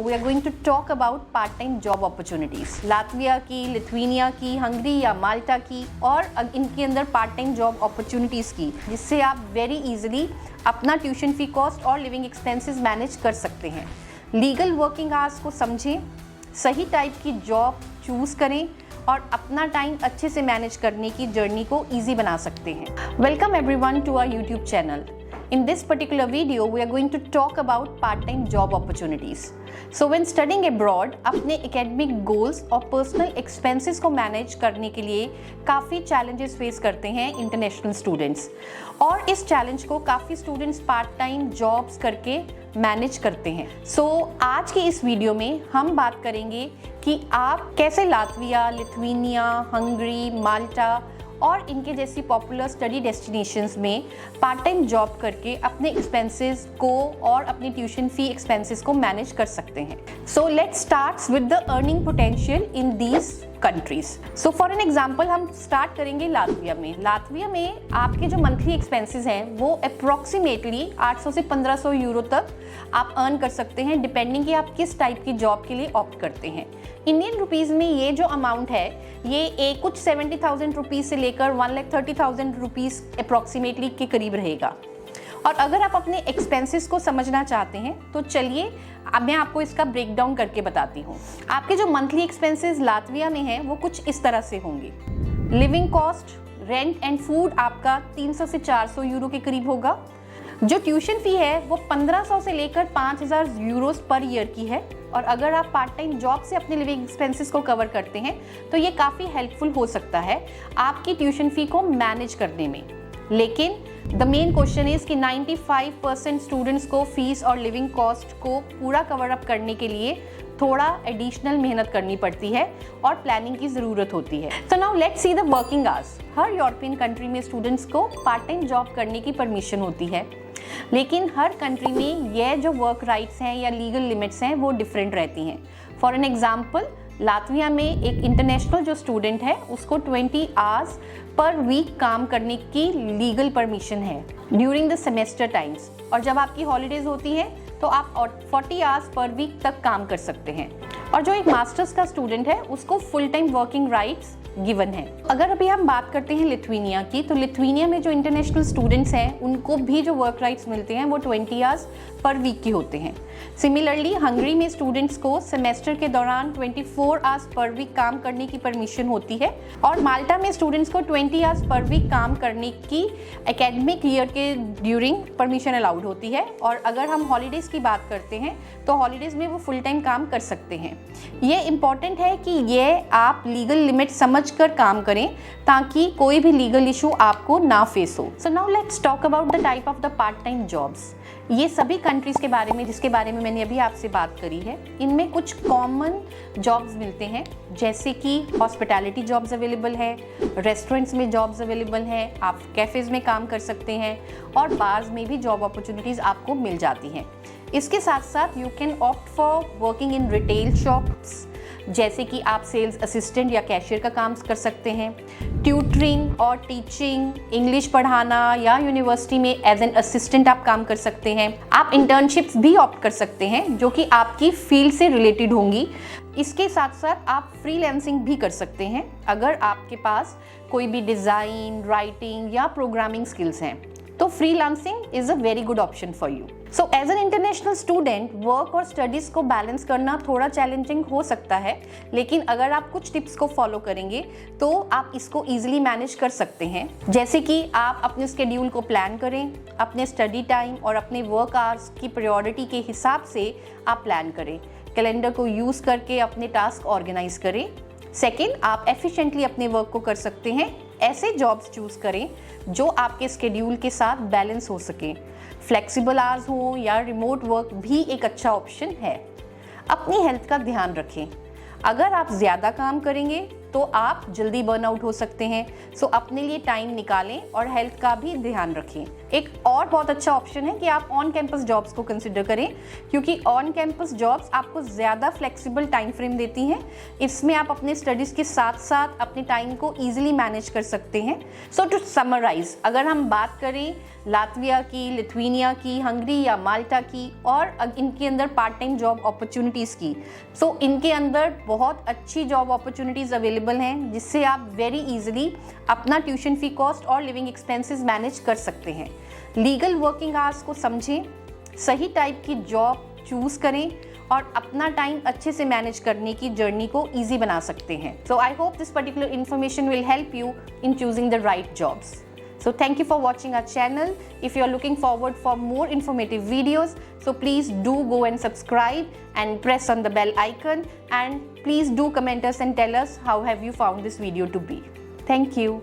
we are going to talk about part-time job opportunities. Latvia की, Lithuania की, Hungary या माल्टा की और इनके अंदर पार्ट-टाइम जॉब अपॉर्चुनिटीज़ की, जिससे आप वेरी इजीली अपना ट्यूशन फी कॉस्ट और लिविंग एक्सपेंसेस मैनेज कर सकते हैं। लीगल वर्किंग आवर्स को समझें, सही टाइप की जॉब चूज़ करें और अपना टाइम अच्छे से मैनेज करने की जर्नी को ईजी बना सकते हैं। Welcome everyone to our YouTube channel. In this particular video, we are going to talk about part-time job opportunities. So when studying abroad, अपने academic goals और personal expenses को manage करने के लिए काफ़ी challenges face करते हैं international students, और इस challenge को काफ़ी students part-time jobs करके मैनेज करते हैं। So आज की इस वीडियो में हम बात करेंगे कि आप कैसे लातविया, लिथुआनिया, हंगरी, माल्टा और इनके जैसी पॉपुलर स्टडी डेस्टिनेशंस में पार्ट टाइम जॉब करके अपने एक्सपेंसेस को और अपनी ट्यूशन फी एक्सपेंसेस को मैनेज कर सकते हैं। So let's start with the earning potential in these countries. So for an example हम स्टार्ट करेंगे लातविया में। लातविया में आपके जो मंथली एक्सपेंसेस हैं वो अप्रॉक्सीमेटली 800 से 1500 यूरो तक आप अर्न कर सकते हैं, डिपेंडिंग कि आप किस टाइप की जॉब के लिए ऑप्ट करते हैं। इंडियन रुपीज़ में ये जो अमाउंट है ये कुछ 70,000 रुपीज़ से लेकर 1,30,000 रुपीज़ अप्रॉक्सीमेटली के करीब रहेगा। और अगर आप अपने एक्सपेंसेस को समझना चाहते हैं तो चलिए अब मैं आपको इसका ब्रेक डाउन करके बताती हूँ। आपके जो मंथली एक्सपेंसेस लातविया में हैं वो कुछ इस तरह से होंगे। Living cost, rent and food आपका 300 से 400 यूरो के करीब होगा। जो ट्यूशन फी है वो 1500 से लेकर 5000 यूरोस पर ईयर की है। और अगर आप पार्ट टाइम जॉब से अपने लिविंग एक्सपेंसेस को कवर करते हैं तो ये काफ़ी हेल्पफुल हो सकता है आपकी ट्यूशन फी को मैनेज करने में। लेकिन द मेन क्वेश्चन इज कि 95% स्टूडेंट्स को फीस और लिविंग कॉस्ट को पूरा कवर अप करने के लिए थोड़ा एडिशनल मेहनत करनी पड़ती है और प्लानिंग की ज़रूरत होती है। So now let's see the working hours. Her European country में स्टूडेंट्स को पार्ट टाइम जॉब करने की परमिशन होती है, लेकिन हर कंट्री में यह जो वर्क राइट्स हैं या लीगल लिमिट्स हैं वो डिफरेंट रहती हैं। फॉर एन एग्जाम्पल, लातविया में एक इंटरनेशनल जो स्टूडेंट है उसको 20 आवर्स पर वीक काम करने की लीगल परमिशन है ड्यूरिंग द सेमेस्टर टाइम्स, और जब आपकी हॉलीडेज होती हैं तो आप 40 आवर्स पर वीक तक काम कर सकते हैं। और जो एक मास्टर्स का स्टूडेंट है उसको full time working rights given है। अगर अभी हम बात करते हैं लिथुआनिया की, तो लिथुआनिया में जो इंटरनेशनल स्टूडेंट्स हैं उनको भी जो वर्क राइट्स मिलते हैं वो 20 आवर्स पर वीक के होते हैं। सिमिलरली हंगरी में स्टूडेंट्स को सेमेस्टर के दौरान 24 आवर्स पर वीक काम करने की परमिशन होती है, और माल्टा में स्टूडेंट्स को 20 आवर्स पर वीक काम करने की एकेडमिक ईयर के ड्यूरिंग परमिशन अलाउड होती है। और अगर हम हॉलीडेज़ की बात करते हैं तो हॉलीडेज़ में वो फुल टाइम काम कर सकते हैं। ये इम्पॉर्टेंट है कि ये आप लीगल लिमिट समझ कर काम करें ताकि कोई भी लीगल इशू आपको ना फेस हो। So now let's talk about the type of the part time jobs. ये सभी कंट्रीज़ के बारे में जिसके बारे में मैंने अभी आपसे बात करी है, इनमें कुछ कॉमन जॉब्स मिलते हैं, जैसे कि हॉस्पिटैलिटी जॉब्स अवेलेबल है, रेस्टोरेंट्स में जॉब्स अवेलेबल हैं, आप कैफ़ेज़ में काम कर सकते हैं, और बार्स में भी जॉब अपॉर्चुनिटीज़ आपको मिल जाती हैं। इसके साथ साथ you can opt for working in retail shops, जैसे कि आप सेल्स असिस्टेंट या कैशियर का काम कर सकते हैं। ट्यूटरिंग और टीचिंग, इंग्लिश पढ़ाना, या यूनिवर्सिटी में एज एन असिस्टेंट आप काम कर सकते हैं। आप इंटर्नशिप्स भी ऑप्ट कर सकते हैं जो कि आपकी फील्ड से रिलेटेड होंगी। इसके साथ साथ आप फ्रीलांसिंग भी कर सकते हैं अगर आपके पास कोई भी डिज़ाइन, राइटिंग या प्रोग्रामिंग स्किल्स हैं, तो freelancing is a very good option for you. So as an international student work और स्टडीज़ को बैलेंस करना थोड़ा चैलेंजिंग हो सकता है, लेकिन अगर आप कुछ टिप्स को फॉलो करेंगे तो आप इसको ईजिली मैनेज कर सकते हैं। जैसे कि आप अपने स्केड्यूल को प्लान करें, अपने स्टडी टाइम और अपने वर्क आवर्स की प्रायोरिटी के हिसाब से आप प्लान करें। कैलेंडर को यूज़ करके अपने टास्क ऑर्गेनाइज करें। सेकेंड, आप एफिशिएंटली अपने वर्क को कर सकते हैं। ऐसे जॉब्स चूज़ करें जो आपके स्केड्यूल के साथ बैलेंस हो सके। फ्लेक्सिबल आवर्स हो या रिमोट वर्क भी एक अच्छा ऑप्शन है। अपनी हेल्थ का ध्यान रखें। अगर आप ज़्यादा काम करेंगे तो आप जल्दी बर्नआउट हो सकते हैं। सो अपने लिए टाइम निकालें और हेल्थ का भी ध्यान रखें। एक और बहुत अच्छा ऑप्शन है कि आप ऑन कैंपस जॉब्स को कंसिडर करें, क्योंकि ऑन कैंपस जॉब्स आपको ज़्यादा फ्लेक्सिबल टाइम फ्रेम देती हैं। इसमें आप अपने स्टडीज़ के साथ साथ अपने टाइम को ईजिली मैनेज कर सकते हैं। सो टू समराइज, अगर हम बात करें लातविया की, लिथुआनिया की, हंगरी या माल्टा की और इनके अंदर पार्ट टाइम जॉब अपॉर्चुनिटीज़ की, सो इनके अंदर बहुत अच्छी जॉब अपॉर्चुनिटीज़ अवेलेबल हैं, जिससे आप वेरी इजीली अपना ट्यूशन फी कॉस्ट और लिविंग एक्सपेंसेस मैनेज कर सकते हैं। लीगल वर्किंग आवर्स को समझें, सही टाइप की जॉब चूज़ करें और अपना टाइम अच्छे से मैनेज करने की जर्नी को ईजी बना सकते हैं। So I hope this particular information will help you in choosing the right jobs. So thank you for watching our channel. If you are looking forward for more informative videos, so please do go and subscribe and press on the bell icon, and please do comment us and tell us how have you found this video to be. Thank you.